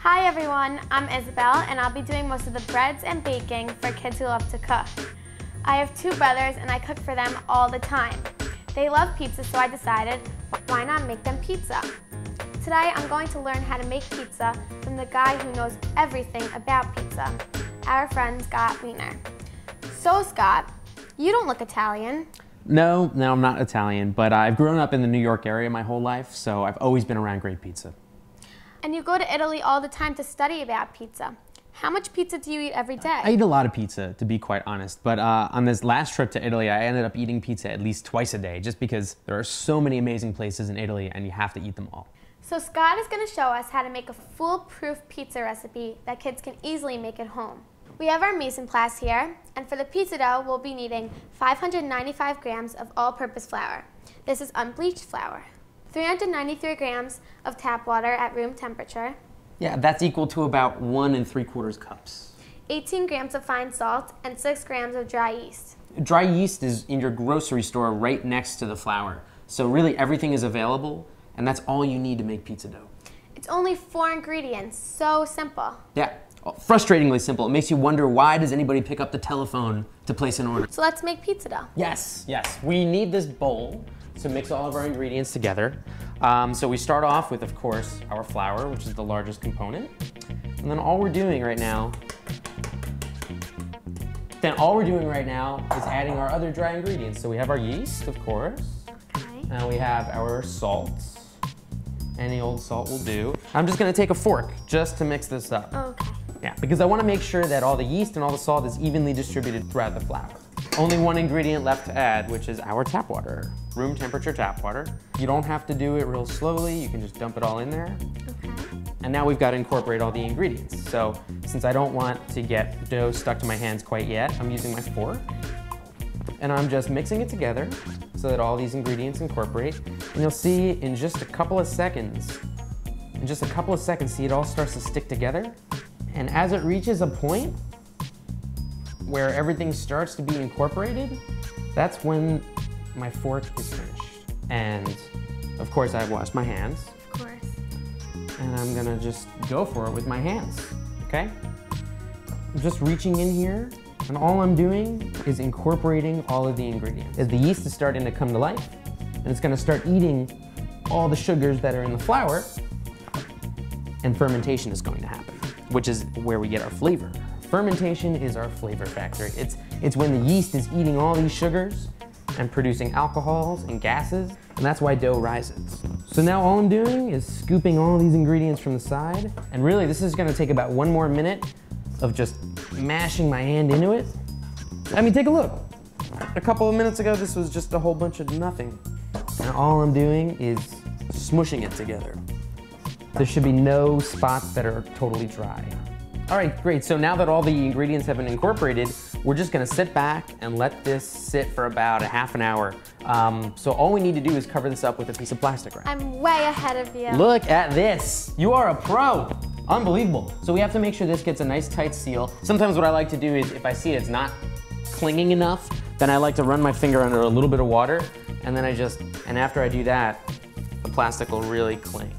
Hi everyone, I'm Isabel and I'll be doing most of the breads and baking for kids who love to cook. I have two brothers and I cook for them all the time. They love pizza, so I decided, why not make them pizza? Today I'm going to learn how to make pizza from the guy who knows everything about pizza, our friend Scott Wiener. So Scott, you don't look Italian. No, I'm not Italian, but I've grown up in the New York area my whole life, so I've always been around great pizza. And you go to Italy all the time to study about pizza. How much pizza do you eat every day? I eat a lot of pizza, to be quite honest, but on this last trip to Italy, I ended up eating pizza at least twice a day, just because there are so many amazing places in Italy and you have to eat them all. So Scott is going to show us how to make a foolproof pizza recipe that kids can easily make at home. We have our mise en place here, and for the pizza dough, we'll be needing 595 grams of all-purpose flour. This is unbleached flour. 393 grams of tap water at room temperature. Yeah, that's equal to about 1 3/4 cups. 18 grams of fine salt and 6 grams of dry yeast. Dry yeast is in your grocery store right next to the flour. So really everything is available, and that's all you need to make pizza dough. It's only 4 ingredients, so simple. Yeah, frustratingly simple. It makes you wonder, why does anybody pick up the telephone to place an order? So let's make pizza dough. Yes. We need this bowl to mix all of our ingredients together. So we start off with, of course, our flour, which is the largest component. And then all we're doing right now is adding our other dry ingredients. So we have our yeast, of course. Okay. And we have our salt. Any old salt will do. I'm just gonna take a fork just to mix this up. Okay. Yeah, because I wanna make sure that all the yeast and all the salt is evenly distributed throughout the flour. Only one ingredient left to add, which is our tap water. Room temperature tap water. You don't have to do it real slowly, you can just dump it all in there. Okay. And now we've got to incorporate all the ingredients. So since I don't want to get dough stuck to my hands quite yet, I'm using my fork. And I'm just mixing it together so that all these ingredients incorporate. And you'll see in just a couple of seconds, see it all starts to stick together. And as it reaches a point where everything starts to be incorporated, that's when my fork is finished. And of course I've washed my hands. Of course. And I'm gonna just go for it with my hands, okay? I'm just reaching in here, and all I'm doing is incorporating all of the ingredients. As the yeast is starting to come to life, and it's gonna start eating all the sugars that are in the flour, and fermentation is going to happen, which is where we get our flavor. Fermentation is our flavor factor. It's when the yeast is eating all these sugars and producing alcohols and gases, and that's why dough rises. So now all I'm doing is scooping all these ingredients from the side, and really this is gonna take about 1 more minute of just mashing my hand into it. I mean, take a look. A couple of minutes ago, this was just a whole bunch of nothing. And all I'm doing is smushing it together. There should be no spots that are totally dry. All right, great. So now that all the ingredients have been incorporated, we're just gonna sit back and let this sit for about a half an hour. So all we need to do is cover this up with a piece of plastic wrap. I'm way ahead of you. Look at this. You are a pro. Unbelievable. So we have to make sure this gets a nice tight seal. Sometimes what I like to do is, if I see it's not clinging enough, then I like to run my finger under a little bit of water, and then and after I do that, the plastic will really cling.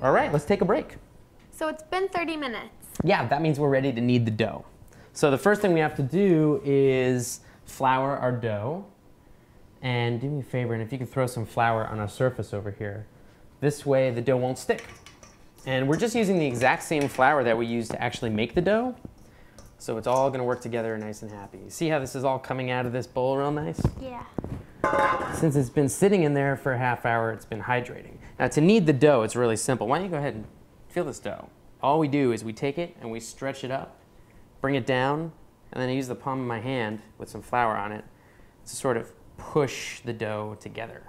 All right, let's take a break. So it's been 30 minutes. Yeah, that means we're ready to knead the dough. So the first thing we have to do is flour our dough. And do me a favor, and if you could throw some flour on a surface over here. This way the dough won't stick. And we're just using the exact same flour that we used to actually make the dough. So it's all gonna work together nice and happy. See how this is all coming out of this bowl real nice? Yeah. Since it's been sitting in there for a half hour, it's been hydrating. Now to knead the dough, it's really simple. Why don't you go ahead and feel this dough. All we do is we take it and we stretch it up, bring it down, and then I use the palm of my hand with some flour on it to sort of push the dough together.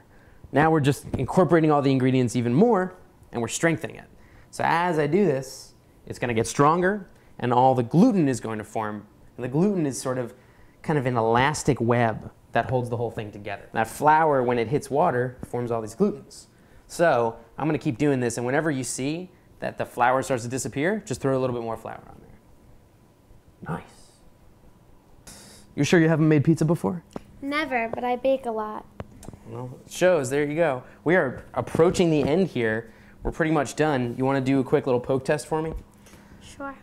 Now we're just incorporating all the ingredients even more, and we're strengthening it. So as I do this, it's gonna get stronger, and all the gluten is going to form. And the gluten is sort of kind of an elastic web that holds the whole thing together. That flour, when it hits water, forms all these glutens. So I'm gonna keep doing this, and whenever you see that the flour starts to disappear, just throw a little bit more flour on there. Nice. You sure you haven't made pizza before? Never, but I bake a lot. Well, it shows. There you go. We are approaching the end here. we're pretty much done. You want to do a quick little poke test for me? Sure.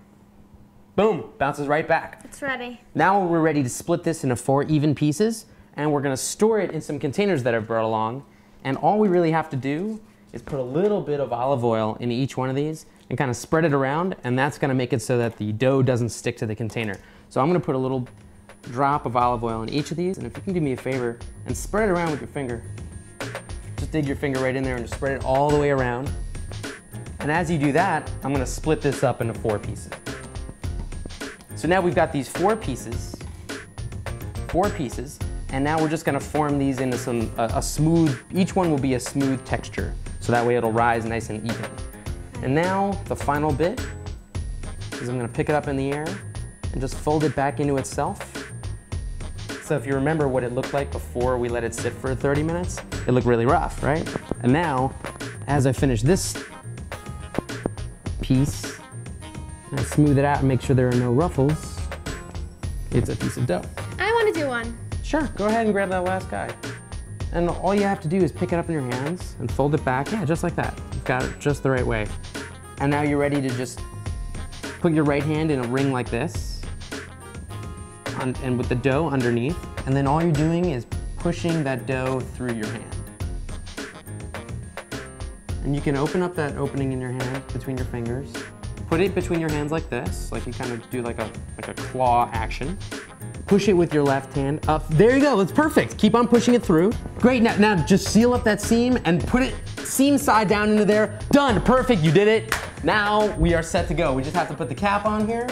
Boom, bounces right back. It's ready. Now we're ready to split this into 4 even pieces, and we're gonna store it in some containers that I've brought along. And all we really have to do is put a little bit of olive oil in each one of these and kind of spread it around, and that's gonna make it so that the dough doesn't stick to the container. So I'm gonna put a little drop of olive oil in each of these, and if you can do me a favor and spread it around with your finger. Just dig your finger right in there and just spread it all the way around. And as you do that, I'm gonna split this up into 4 pieces. So now we've got these 4 pieces, and now we're just gonna form these into a smooth, each one will be a smooth texture, so that way it'll rise nice and even. And now the final bit is I'm gonna pick it up in the air and just fold it back into itself. So if you remember what it looked like before we let it sit for 30 minutes, it looked really rough, right? And now, as I finish this piece, and smooth it out and make sure there are no ruffles, it's a piece of dough. I want to do one. Sure, go ahead and grab that last guy. And all you have to do is pick it up in your hands and fold it back. Yeah, just like that. You've got it just the right way. And now you're ready to just put your right hand in a ring like this, and with the dough underneath. And then all you're doing is pushing that dough through your hand. And you can open up that opening in your hand between your fingers. Put it between your hands like this, like you kind of do like a claw action. Push it with your left hand up. There you go, it's perfect. Keep on pushing it through. Great, now just seal up that seam and put it seam side down into there. Done, perfect, you did it. Now we are set to go. We just have to put the cap on here.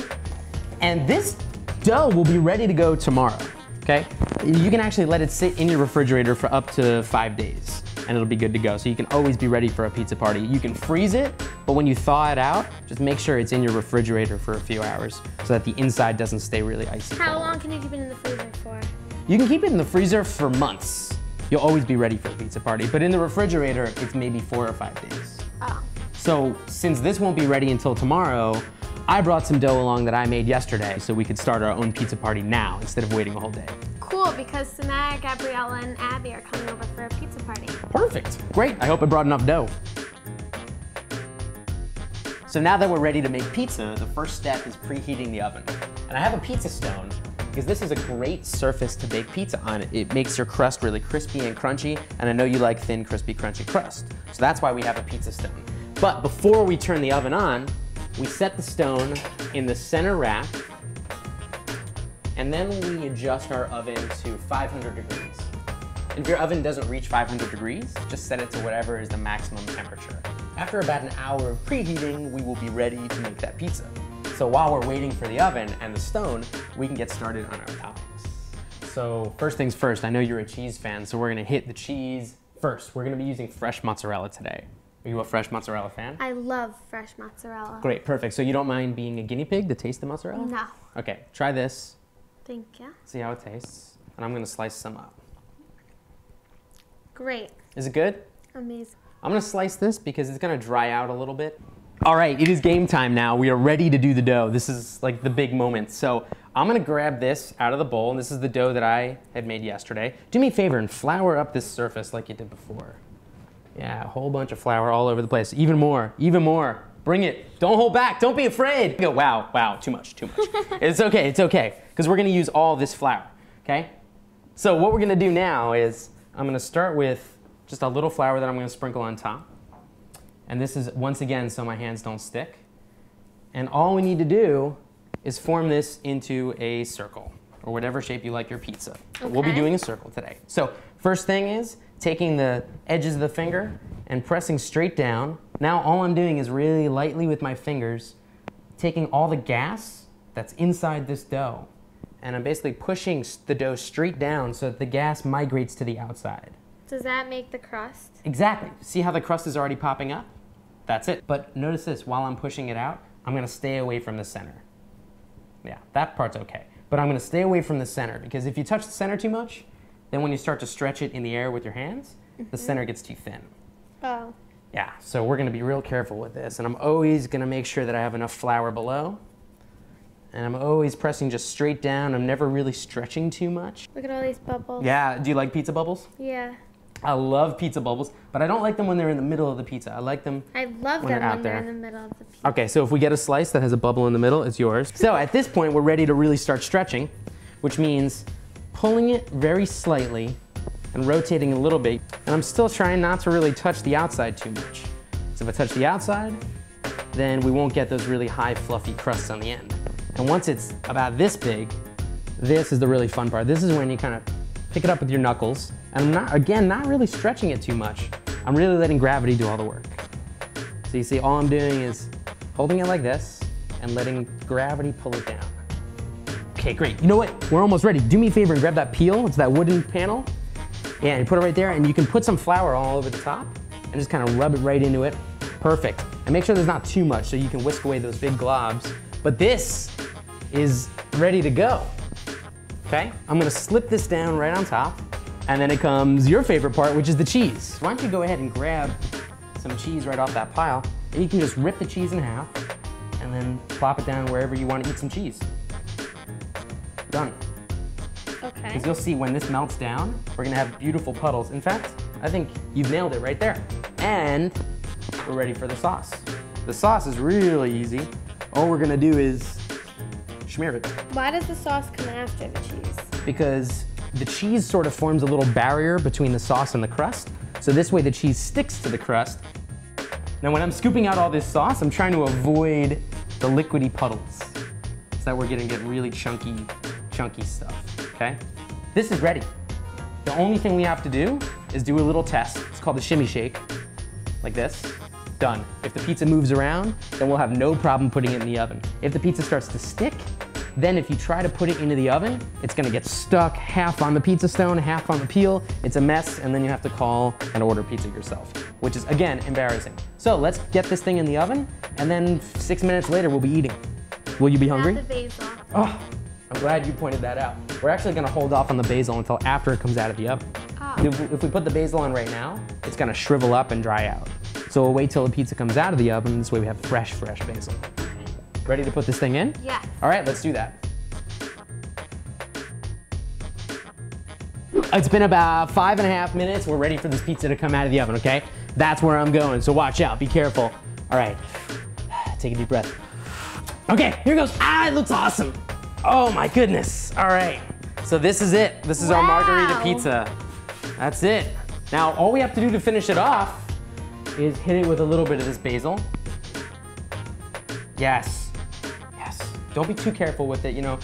And this dough will be ready to go tomorrow, okay? You can actually let it sit in your refrigerator for up to 5 days, and it'll be good to go. So you can always be ready for a pizza party. You can freeze it, but when you thaw it out, just make sure it's in your refrigerator for a few hours so that the inside doesn't stay really icy cold. How long can you keep it in the freezer for? You can keep it in the freezer for months. You'll always be ready for a pizza party, but in the refrigerator, it's maybe 4 or 5 days. Oh. So since this won't be ready until tomorrow, I brought some dough along that I made yesterday so we could start our own pizza party now instead of waiting a whole day. Cool, because Samara, Gabriella, and Abby are coming over for a pizza party. Perfect, great. I hope I brought enough dough. So now that we're ready to make pizza, the first step is preheating the oven. And I have a pizza stone because this is a great surface to bake pizza on. It makes your crust really crispy and crunchy, and I know you like thin, crispy, crunchy crust. So that's why we have a pizza stone. But before we turn the oven on, we set the stone in the center rack, and then we adjust our oven to 500 degrees. And if your oven doesn't reach 500 degrees, just set it to whatever is the maximum temperature. After about an hour of preheating, we will be ready to make that pizza. So while we're waiting for the oven and the stone, we can get started on our toppings. So first things first, I know you're a cheese fan, so we're gonna hit the cheese first. We're gonna be using fresh mozzarella today. Are you a fresh mozzarella fan? I love fresh mozzarella. Great, perfect. So you don't mind being a guinea pig to taste the mozzarella? No. Okay, try this. Thank you. See how it tastes. And I'm gonna slice some up. Great. Is it good? Amazing. I'm gonna slice this because it's gonna dry out a little bit. All right, it is game time now. We are ready to do the dough. This is like the big moment. So I'm gonna grab this out of the bowl, and this is the dough that I had made yesterday. Do me a favor and flour up this surface like you did before. Yeah, a whole bunch of flour all over the place. Even more, even more. Bring it. Don't hold back. Don't be afraid. Go, wow, too much. It's okay, because we're gonna use all this flour, okay? So what we're gonna do now is I'm gonna start with just a little flour that I'm gonna sprinkle on top. And this is, once again, so my hands don't stick. And all we need to do is form this into a circle, or whatever shape you like your pizza. Okay. We'll be doing a circle today. So first thing is taking the edges of the finger and pressing straight down. Now all I'm doing is really lightly with my fingers, taking all the gas that's inside this dough, and I'm basically pushing the dough straight down so that the gas migrates to the outside. Does that make the crust? Exactly. See how the crust is already popping up? That's it. But notice this, while I'm pushing it out, I'm gonna stay away from the center. Yeah, that part's okay. But I'm gonna stay away from the center, because if you touch the center too much, then when you start to stretch it in the air with your hands, the center gets too thin. Oh. Yeah, so we're gonna be real careful with this, and I'm always gonna make sure that I have enough flour below. And I'm always pressing just straight down. I'm never really stretching too much. Look at all these bubbles. Yeah, do you like pizza bubbles? Yeah. I love pizza bubbles, but I don't like them when they're in the middle of the pizza. I like them I love when them they're out when they're there. in the middle of the pizza. Okay, so if we get a slice that has a bubble in the middle, it's yours. So at this point, we're ready to really start stretching, which means pulling it very slightly and rotating a little bit. And I'm still trying not to really touch the outside too much. So if I touch the outside, then we won't get those really high fluffy crusts on the end. And once it's about this big, this is the really fun part. This is when you kind of pick it up with your knuckles. And I'm not really stretching it too much. I'm really letting gravity do all the work. So you see, all I'm doing is holding it like this and letting gravity pull it down. Okay, great. You know what? We're almost ready. Do me a favor and grab that peel. It's that wooden panel. Yeah, and you put it right there, and you can put some flour all over the top and just kind of rub it right into it. Perfect. And make sure there's not too much so you can whisk away those big globs. But this is ready to go. Okay? I'm gonna slip this down right on top, and then it comes your favorite part, which is the cheese. Why don't you go ahead and grab some cheese right off that pile, and you can just rip the cheese in half, and then plop it down wherever you want to eat some cheese. Done. Okay. Because you'll see when this melts down, we're gonna have beautiful puddles. In fact, I think you've nailed it right there. And we're ready for the sauce. The sauce is really easy. All we're gonna do is smear it. Why does the sauce come after the cheese? Because the cheese sort of forms a little barrier between the sauce and the crust. So this way the cheese sticks to the crust. Now when I'm scooping out all this sauce, I'm trying to avoid the liquidy puddles so that we're gonna get really chunky stuff, okay? This is ready. The only thing we have to do is do a little test. It's called the shimmy shake, like this. Done. If the pizza moves around, then we'll have no problem putting it in the oven. If the pizza starts to stick, then if you try to put it into the oven, it's gonna get stuck half on the pizza stone, half on the peel. It's a mess, and then you have to call and order pizza yourself, which is, again, embarrassing. So let's get this thing in the oven, and then 6 minutes later, we'll be eating. Will you be hungry? Add the basil. Oh, I'm glad you pointed that out. We're actually gonna hold off on the basil until after it comes out of the oven. Oh. If we put the basil on right now, it's gonna shrivel up and dry out. So we'll wait till the pizza comes out of the oven, this way we have fresh basil. Ready to put this thing in? Yes. All right, let's do that. It's been about 5.5 minutes. We're ready for this pizza to come out of the oven, okay? That's where I'm going, so watch out, be careful. All right, take a deep breath. Okay, here goes. Ah, it looks awesome. Oh my goodness. All right, so this is it. This is our margarita pizza. That's it. Now, all we have to do to finish it off is hit it with a little bit of this basil. Yes, yes. Don't be too careful with it, you know.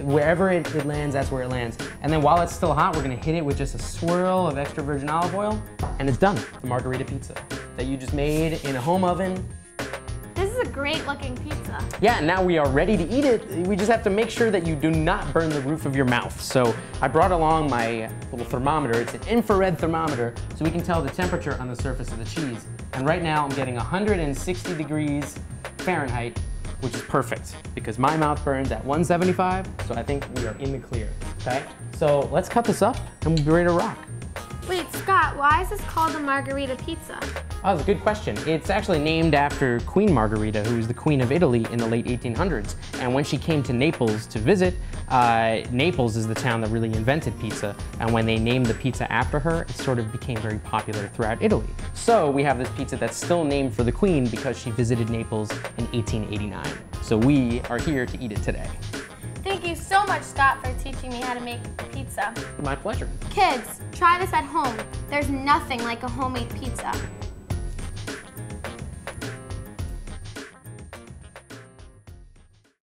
Wherever it lands, that's where it lands. And then while it's still hot, we're gonna hit it with just a swirl of extra virgin olive oil, and it's done. The margarita pizza that you just made in a home oven. This is a great looking pizza. Yeah, now we are ready to eat it. We just have to make sure that you do not burn the roof of your mouth. So I brought along my little thermometer. It's an infrared thermometer, so we can tell the temperature on the surface of the cheese. And right now I'm getting 160 degrees Fahrenheit, which is perfect because my mouth burns at 175, so I think we are in the clear, okay? So let's cut this up and we'll be ready to rock. Wait, Scott, why is this called a margarita pizza? Oh, that's a good question. It's actually named after Queen Margherita, who was the Queen of Italy in the late 1800s. And when she came to Naples to visit, Naples is the town that really invented pizza. And when they named the pizza after her, it sort of became very popular throughout Italy. So we have this pizza that's still named for the Queen because she visited Naples in 1889. So we are here to eat it today. Thank you so much, Scott, for teaching me how to make pizza. My pleasure. Kids, try this at home. There's nothing like a homemade pizza.